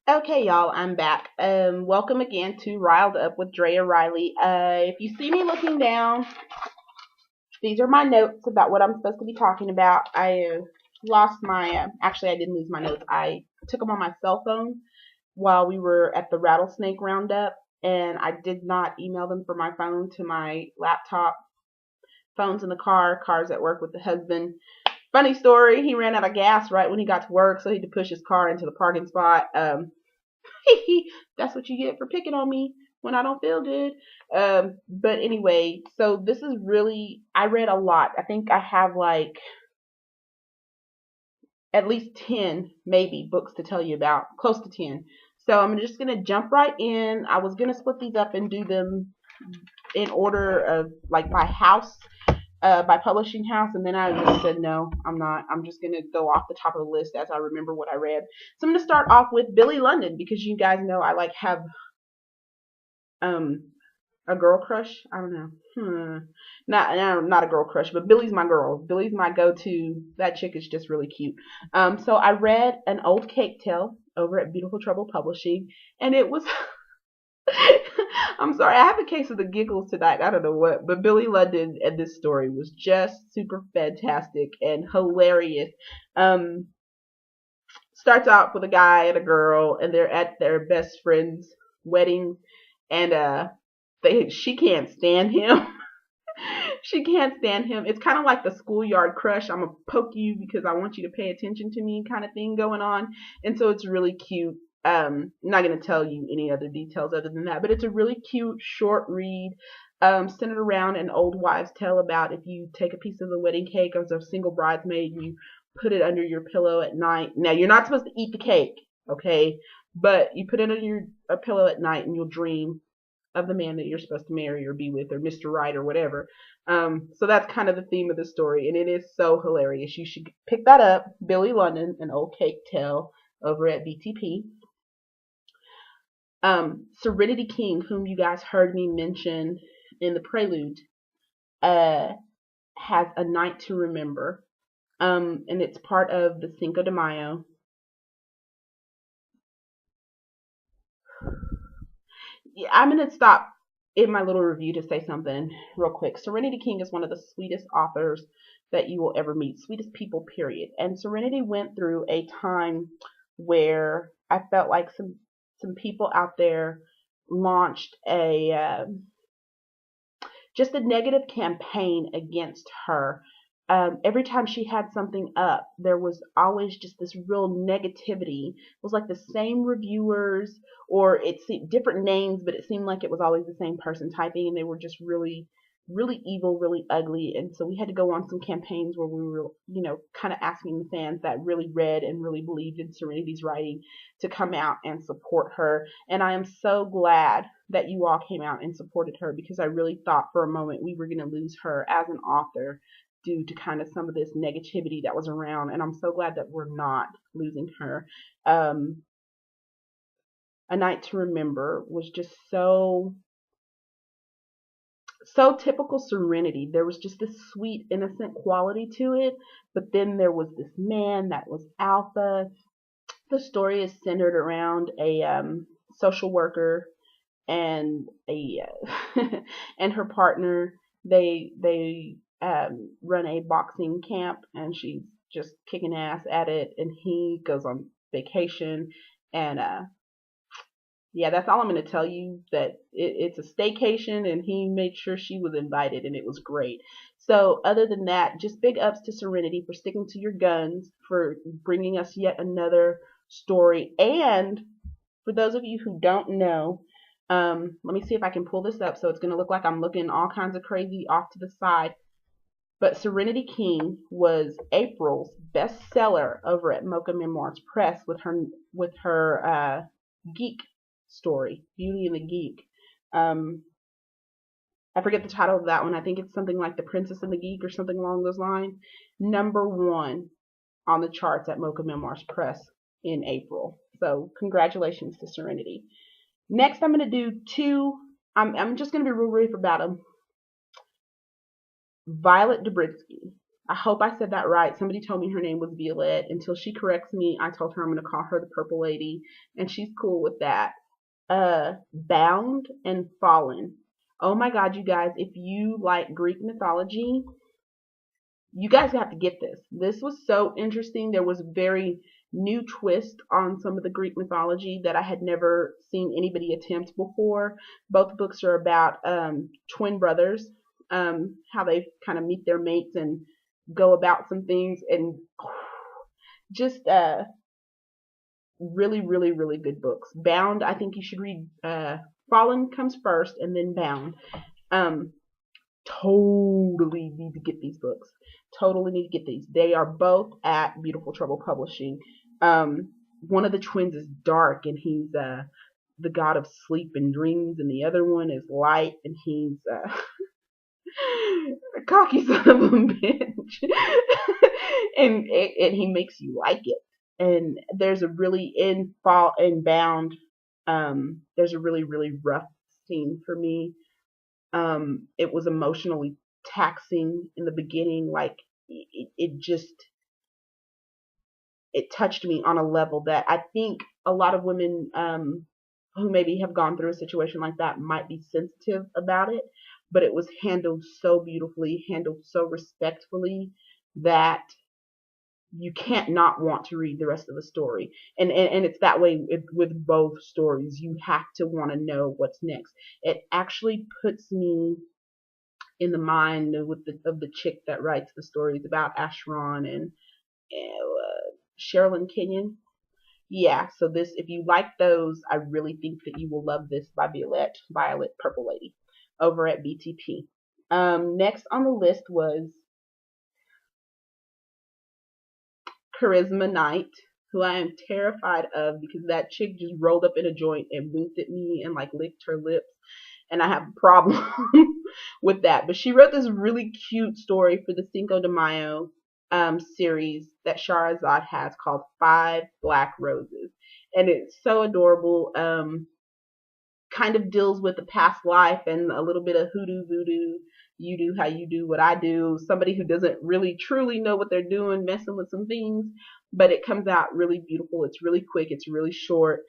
Okay, y'all, I'm back. Welcome again to Riled Up with Drea Riley. If you see me looking down, these are my notes about what I'm supposed to be talking about. I lost actually, I didn't lose my notes. I took them on my cell phone while we were at the rattlesnake roundup, and I did not email them from my phone to my laptop. Phones in the car, cars at work with the husband. Funny story, he ran out of gas right when he got to work, so he had to push his car into the parking spot. That's what you get for picking on me when I don't feel good. But anyway, so this is really, I read a lot. I think I have like at least 10, maybe, books to tell you about, close to 10. So I'm just going to jump right in. I was going to split these up and do them in order of like by house, by publishing house, and then I just said no, I'm not. I'm just gonna go off the top of the list as I remember what I read. So I'm gonna start off with Billy London because you guys know I like have um a girl crush. I don't know. Not a girl crush, but Billy's my girl. Billy's my go-to. That chick is just really cute. So I read An Old Cake Tale over at Beautiful Trouble Publishing, and it was I'm sorry, I have a case of the giggles tonight. I don't know what, but Billy London and this story was just super fantastic and hilarious. Um, Starts out with a guy and a girl, and they're at their best friend's wedding, and she can't stand him. She can't stand him. It's kind of like the schoolyard crush. I'm gonna poke you because I want you to pay attention to me kind of thing going on, and so it's really cute. I'm not gonna tell you any other details other than that, but it's a really cute short read, centered around an old wives' tale about if you take a piece of the wedding cake as a single bridesmaid and you put it under your pillow at night. Now you're not supposed to eat the cake, okay? But you put it under your a pillow at night and you'll dream of the man that you're supposed to marry or be with or Mr. Right or whatever. So that's kind of the theme of the story, and it is so hilarious. You should pick that up. Billy London, An Old Cake Tale, over at BTP. Serenity King, whom you guys heard me mention in the prelude, uh, has A Night to Remember, and it's part of the Cinco de Mayo. Yeah, I'm gonna stop in my little review to say something real quick. Serenity King is one of the sweetest authors that you will ever meet, sweetest people, period. And Serenity went through a time where I felt like some people out there launched a just a negative campaign against her. Every time she had something up, there was always just this real negativity. It was like the same reviewers, or it seemed different names, but it seemed like it was always the same person typing, and they were just really, really evil, really ugly. And so we had to go on some campaigns where we were, kind of asking the fans that really read and really believed in Serenity's writing to come out and support her. And I am so glad that you all came out and supported her because I really thought for a moment we were going to lose her as an author due to kind of some of this negativity that was around. And I'm so glad that we're not losing her. A Night to Remember was just so typical Serenity. There was just this sweet, innocent quality to it, but then there was this man that was alpha. The story is centered around a social worker and a and her partner. They run a boxing camp, and she's just kicking ass at it. And he goes on vacation, and yeah, that's all I'm going to tell you. That it's a staycation, and he made sure she was invited, and it was great. So, other than that, just big ups to Serenity for sticking to your guns, for bringing us yet another story. And for those of you who don't know, let me see if I can pull this up so it's going to look like I'm looking all kinds of crazy off to the side. But Serenity King was April's bestseller over at Mocha Memoirs Press with her geek story, Beauty and the Geek. I forget the title of that one. I think it's something like The Princess and the Geek or something along those lines. #1 on the charts at Mocha Memoirs Press in April. So congratulations to Serenity. Next, I'm going to do two. I'm just going to be real brief about them. Violette D. I hope I said that right. Somebody told me her name was Violette. Until she corrects me, I told her I'm going to call her the Purple Lady, and she's cool with that. Bound and Fallen. Oh my God, you guys, if you like Greek mythology, you guys have to get this. This was so interesting. There was a very new twist on some of the Greek mythology that I had never seen anybody attempt before. Both books are about twin brothers, how they kind of meet their mates and go about some things, and just really, really, really good books. Bound, I think you should read. Fallen comes first, and then Bound. Um, totally need to get these books. Totally need to get these. They are both at Beautiful Trouble Publishing. One of the twins is Dark, and he's the god of sleep and dreams, and the other one is Light, and he's a cocky son of a bitch, and he makes you like it. And there's a really in Bound. There's a really, really rough scene for me. It was emotionally taxing in the beginning. Like it just it touched me on a level that I think a lot of women who maybe have gone through a situation like that might be sensitive about it. But it was handled so beautifully, handled so respectfully that you can't not want to read the rest of the story. And it's that way with both stories. You have to want to know what's next. It actually puts me in the mind of the chick that writes the stories about Asheron and Sherilyn Kenyon. Yeah, so this, if you like those, I really think that you will love this by Violet Purple Lady over at BTP. Next on the list was Charisma Knight, who I am terrified of because that chick just rolled up in a joint and winked at me and like licked her lips, and I have a problem with that. But she wrote this really cute story for the Cinco de Mayo series that Shahrazad has called Five Black Roses, and it's so adorable. Kind of deals with the past life and a little bit of hoodoo voodoo. You do how you do what I do. Somebody who doesn't really truly know what they're doing, messing with some things, but it comes out really beautiful. It's really quick. It's really short.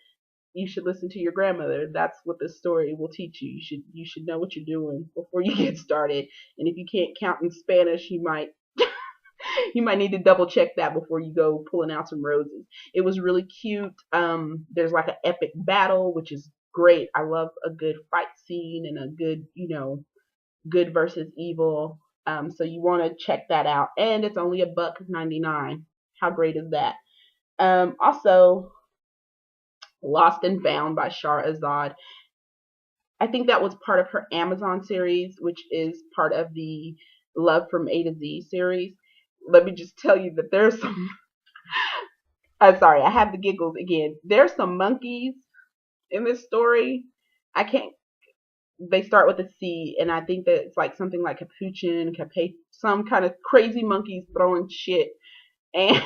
You should listen to your grandmother. That's what this story will teach you. You should know what you're doing before you get started. And if you can't count in Spanish, you might need to double check that before you go pulling out some roses. It was really cute. There's like an epic battle, which is great. I love a good fight scene and a good, good versus evil. So you want to check that out. And it's only $1.99. How great is that? Also, Lost and Found by Shahrazad. I think that was part of her Amazon series, which is part of the Love from A to Z series. Let me just tell you that there's some. I'm sorry, I have the giggles again. There's some monkeys in this story. I can't. They start with a C, and I think that it's like something like capuchin, some kind of crazy monkeys throwing shit, and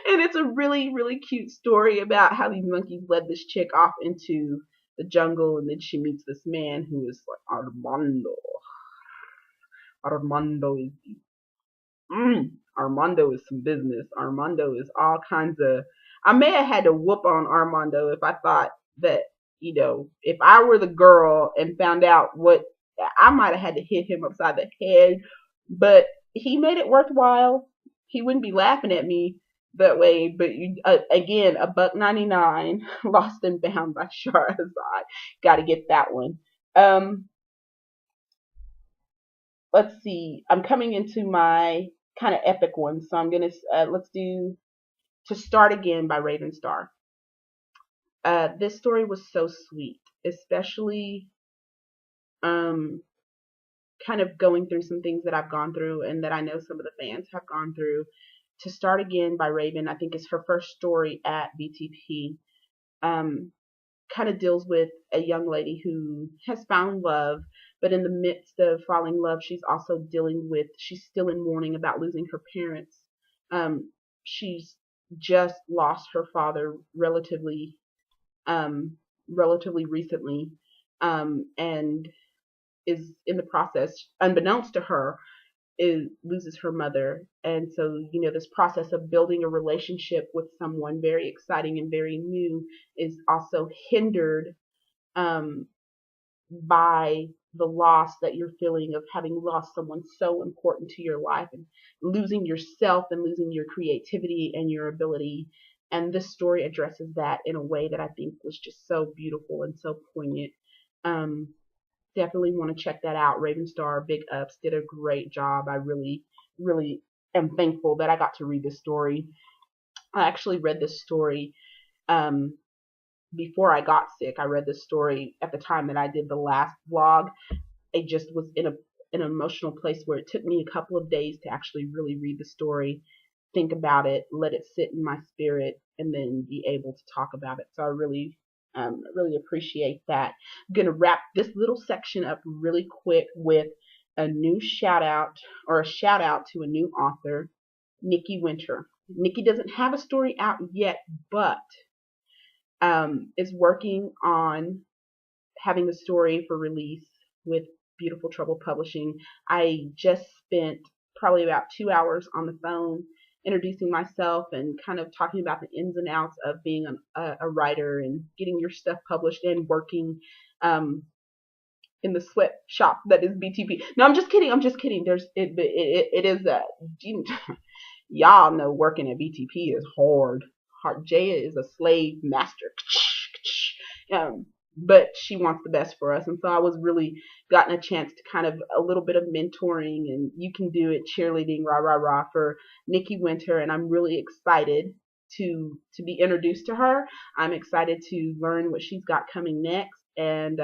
and it's a really, really cute story about how these monkeys led this chick off into the jungle, and then she meets this man who is like Armando. Armando is Armando is some business. Armando is all kinds of. I may have had to whoop on Armando if I thought that, if I were the girl and found out what, I might have had to hit him upside the head. But he made it worthwhile. He wouldn't be laughing at me that way. But again, $1.99, Lost and Found by Shahrazad. Got to get that one. Let's see. I'm coming into my kind of epic one, so I'm gonna let's do To Start Again by Raven Starr. This story was so sweet, especially kind of going through some things that I've gone through and that I know some of the fans have gone through. To Start Again by Raven, I think is her first story at BTP. Kind of deals with a young lady who has found love, but in the midst of falling in love, she's still in mourning about losing her parents. She's just lost her father relatively recently, and is in the process, unbeknownst to her, loses her mother, and so this process of building a relationship with someone very exciting and very new is also hindered um, by the loss that you're feeling of having lost someone so important to your life, and losing yourself and losing your creativity and your ability. And this story addresses that in a way that I think was just so beautiful and so poignant. Um, Definitely want to check that out. Raven Starr, big ups, did a great job. I really, really am thankful that I got to read this story. I actually read this story um, before I got sick. I read this story at the time that I did the last vlog. I just was in an emotional place where it took me a couple of days to actually really read the story, think about it, let it sit in my spirit, and then be able to talk about it. So I really appreciate that. I'm gonna wrap this little section up really quick with a new shout out, or a shout out to a new author, Nikki Winter. Nikki doesn't have a story out yet, but is working on having the story for release with Beautiful Trouble Publishing. I just spent probably about 2 hours on the phone introducing myself and kind of talking about the ins and outs of being a writer and getting your stuff published and working um, in the sweatshop that is BTP. No, I'm just kidding. I'm just kidding. It is that y'all know working at BTP is hard. Hard. Jaya is a slave master. Um, but she wants the best for us, and so I was really gotten a chance to kind of a little bit of mentoring and you can do it cheerleading, rah rah rah, for Nikki Winter, and I'm really excited to be introduced to her. I'm excited to learn what she's got coming next. And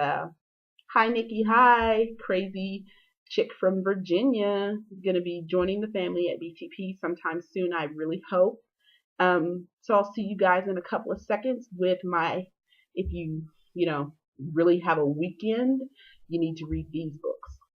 hi Nikki, hi, crazy chick from Virginia, gonna be joining the family at BTP sometime soon, I really hope. So I'll see you guys in a couple of seconds with my, if you really have a weekend, you need to read these books.